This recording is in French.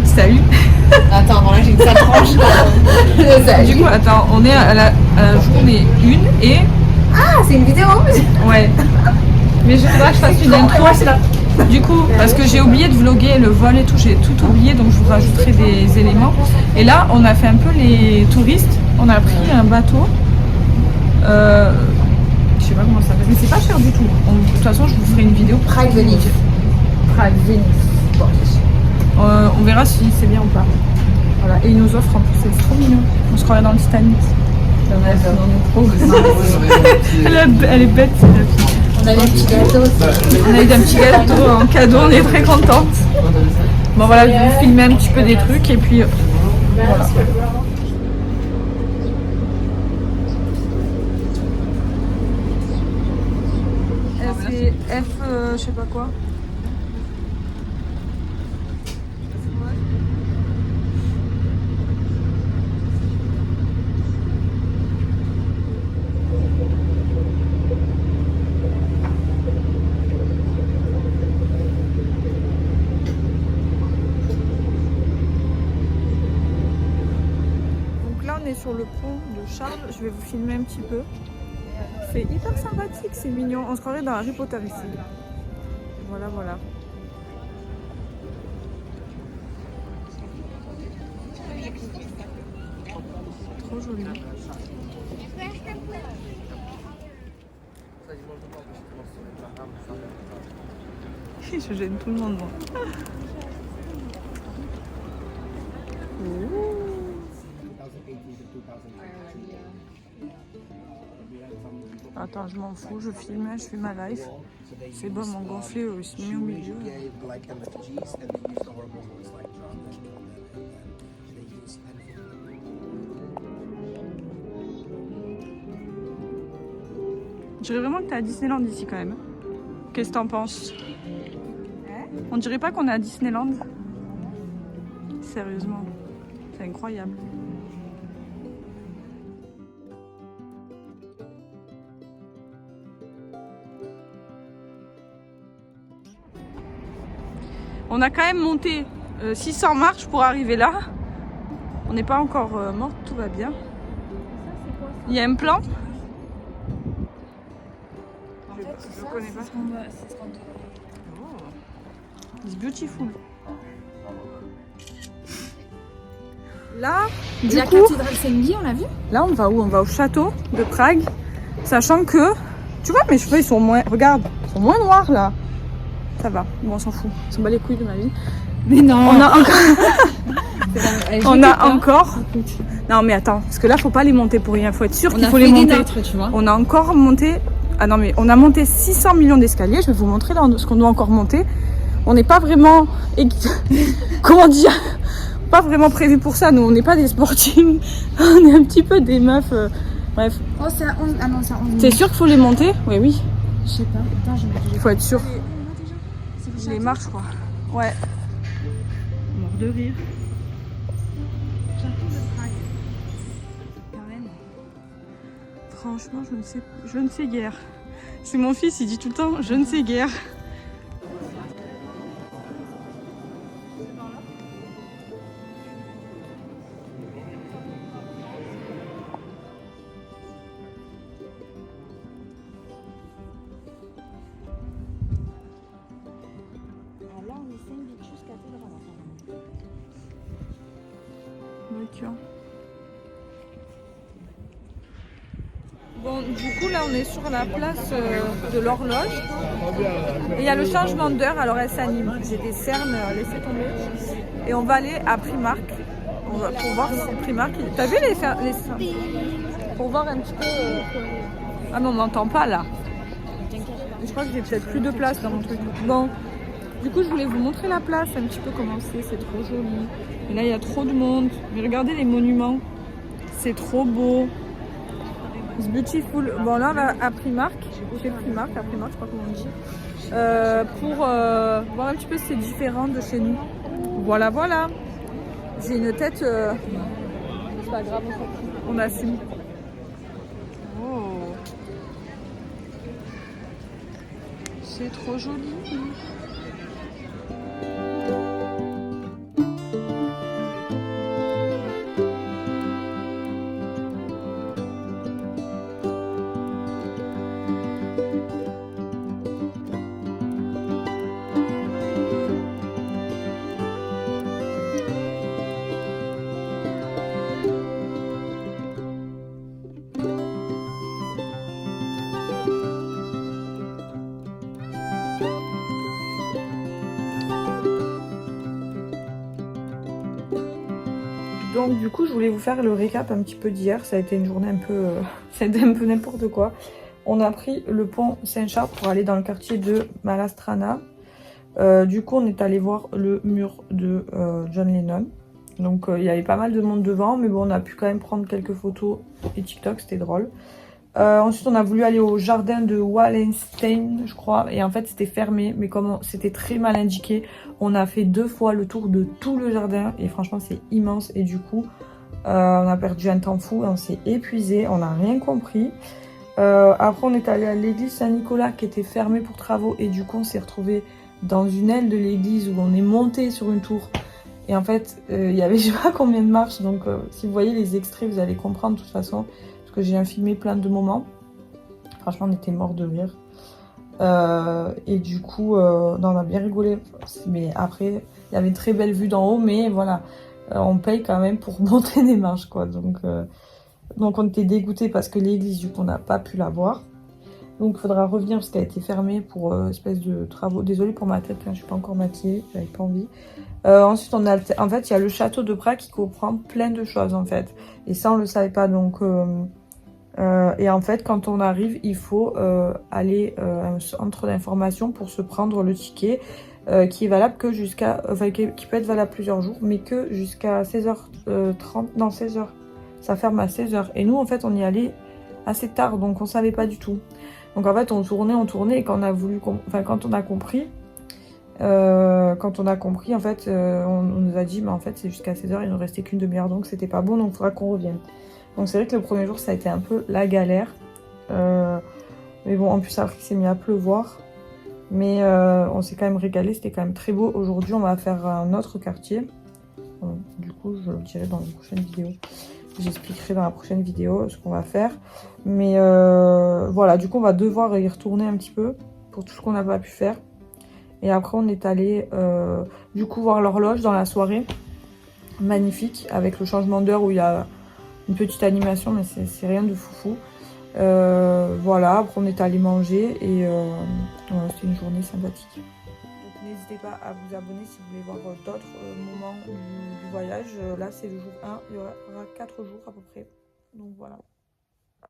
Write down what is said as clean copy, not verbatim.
Salut. Attends, non, là j'ai une sale tranche. Du coup, attends, on est à la journée 1 et... Ah, c'est une vidéo. Ouais. Mais je voudrais que je fasse une intro. Du coup, parce que j'ai oublié de vlogger le vol et tout, j'ai tout oublié, donc je vous rajouterai des éléments. Et là, on a fait un peu les touristes. On a pris un bateau. Je sais pas comment ça s'appelle, mais c'est pas cher du tout. De toute façon, je vous ferai une vidéo. Prague Venise. Prague Venise. Bon. On verra si c'est bien ou pas. Voilà. Et ils nous offrent en plus, c'est trop mignon. On se croirait dans le Titanic. Elle est bête, c'est la fille. On a eu un petit gâteau aussi. On a eu un petit gâteau en cadeau, on est très contente. Bon voilà, je vais vous filmer un petit peu des trucs et puis voilà. C'est F, je sais pas quoi. Sur le pont de Charles, je vais vous filmer un petit peu. C'est hyper sympathique, c'est mignon. On se croirait dans Harry Potter ici. Voilà, voilà. Trop joli. Je gêne tout le monde, moi. Attends, je m'en fous, je filme, je fais ma live. C'est bon, mon gonflé se met au milieu. Je dirais vraiment que t'es à Disneyland ici quand même. Qu'est-ce que t'en penses? On dirait pas qu'on est à Disneyland? Sérieusement, c'est incroyable. On a quand même monté 600 marches pour arriver là. On n'est pas encore morte, tout va bien. Il y a un plan. Je connais pas. Oh. It's beautiful. Là, du la coup, cathédrale Saint-Guy, on l'a vu? Là, on va où? On va au château de Prague. Sachant que, tu vois, mes cheveux, ils sont moins... Regarde, ils sont moins noirs, là. Ça va, bon, on s'en fout. On s'en bat les couilles de ma vie. Mais non. On a encore... Non, mais attends, parce que là, faut pas les monter pour rien. Faut être sûr qu'il faut les monter. Nôtres, tu vois. On a encore monté... Ah non, mais on a monté 600 millions d'escaliers. Je vais vous montrer là, ce qu'on doit encore monter. On n'est pas vraiment... Comment dire? Pas vraiment prévu pour ça. Nous, on n'est pas des sportives. On est un petit peu des meufs... Bref. Oh, c'est à 11... Ah non, c'est à 11. T'es sûr qu'il faut les monter? Oui, oui. Je sais pas. Attends, Il faut être sûr. Les marches, quoi. Ouais. Mort de rire. Château de Prague. Quand même. Franchement, je ne sais guère. C'est mon fils, il dit tout le temps, je ne sais guère. Là, on est Saint-Vitus cathédrale. D'accord. Bon, du coup, là, on est sur la place de l'horloge. Et il y a le changement d'heure, alors elle s'anime. J'ai des cernes, laissez tomber. Et on va aller à Primark. Pour voir si Primark... T'as vu les cernes? Pour voir un petit peu... Ah non, on m'entend pas, là. Je crois que j'ai peut-être plus de place dans mon truc. Bon. Du coup, je voulais vous montrer la place, un petit peu comment c'est trop joli. Et là, il y a trop de monde. Mais regardez les monuments, c'est trop beau. It's beautiful. Bon, là, on va à Primark. Chez Primark, à Primark, je sais pas comment on dit. Pour voir un petit peu si c'est différent de chez nous. Voilà, voilà. J'ai une tête... C'est pas grave, on assume. Oh. C'est trop joli. Donc du coup je voulais vous faire le récap un petit peu d'hier, ça a été une journée un peu, ça a été un peu n'importe quoi. On a pris le pont Saint-Charles pour aller dans le quartier de Malastrana. Du coup on est allé voir le mur de John Lennon. Donc il y avait pas mal de monde devant, mais bon on a pu quand même prendre quelques photos et TikTok, c'était drôle. Ensuite on a voulu aller au jardin de Wallenstein je crois, et en fait c'était fermé, mais comme c'était très mal indiqué, on a fait 2 fois le tour de tout le jardin et franchement c'est immense, et du coup on a perdu un temps fou, on s'est épuisé, on n'a rien compris. Après on est allé à l'église Saint-Nicolas qui était fermée pour travaux, et du coup on s'est retrouvé dans une aile de l'église où on est monté sur une tour, et en fait il y avait je sais pas combien de marches, donc si vous voyez les extraits vous allez comprendre de toute façon, parce que j'ai filmé plein de moments. Franchement on était mort de rire. Et du coup non, on a bien rigolé, mais après il y avait une très belle vue d'en haut, mais voilà, on paye quand même pour monter des marches quoi, donc on était dégoûtés parce que l'église du coup on n'a pas pu la voir, donc il faudra revenir parce qu'elle a été fermée pour espèce de travaux. Désolée pour ma tête, hein, je suis pas encore maquillée, j'avais pas envie. Ensuite on a, en fait il y a le château de Prague qui comprend plein de choses en fait, et ça on le savait pas, donc et en fait quand on arrive il faut aller à un centre d'information pour se prendre le ticket qui est valable que jusqu'à, enfin qui peut être valable plusieurs jours, mais que jusqu'à 16h30, non 16h, ça ferme à 16h, et nous en fait on y allait assez tard, donc on savait pas du tout. Donc en fait on tournait, et quand on a voulu, enfin quand on a compris en fait on nous a dit mais en fait c'est jusqu'à 16h, il nous restait qu'une demi-heure, donc c'était pas bon, donc il faudra qu'on revienne. Donc c'est vrai que le premier jour ça a été un peu la galère, mais bon en plus après il s'est mis à pleuvoir, mais on s'est quand même régalé, c'était quand même très beau. Aujourd'hui on va faire un autre quartier, du coup je le dirai dans une prochaine vidéo, j'expliquerai dans la prochaine vidéo ce qu'on va faire, mais voilà, du coup on va devoir y retourner un petit peu pour tout ce qu'on n'a pas pu faire. Et après on est allé du coup voir l'horloge dans la soirée, magnifique, avec le changement d'heure où il y a une petite animation, mais c'est rien de foufou. Voilà, après on est allé manger, et voilà, c'était une journée sympathique. Donc n'hésitez pas à vous abonner si vous voulez voir d'autres moments du voyage. Là c'est le jour 1, il y aura 4 jours à peu près, donc voilà.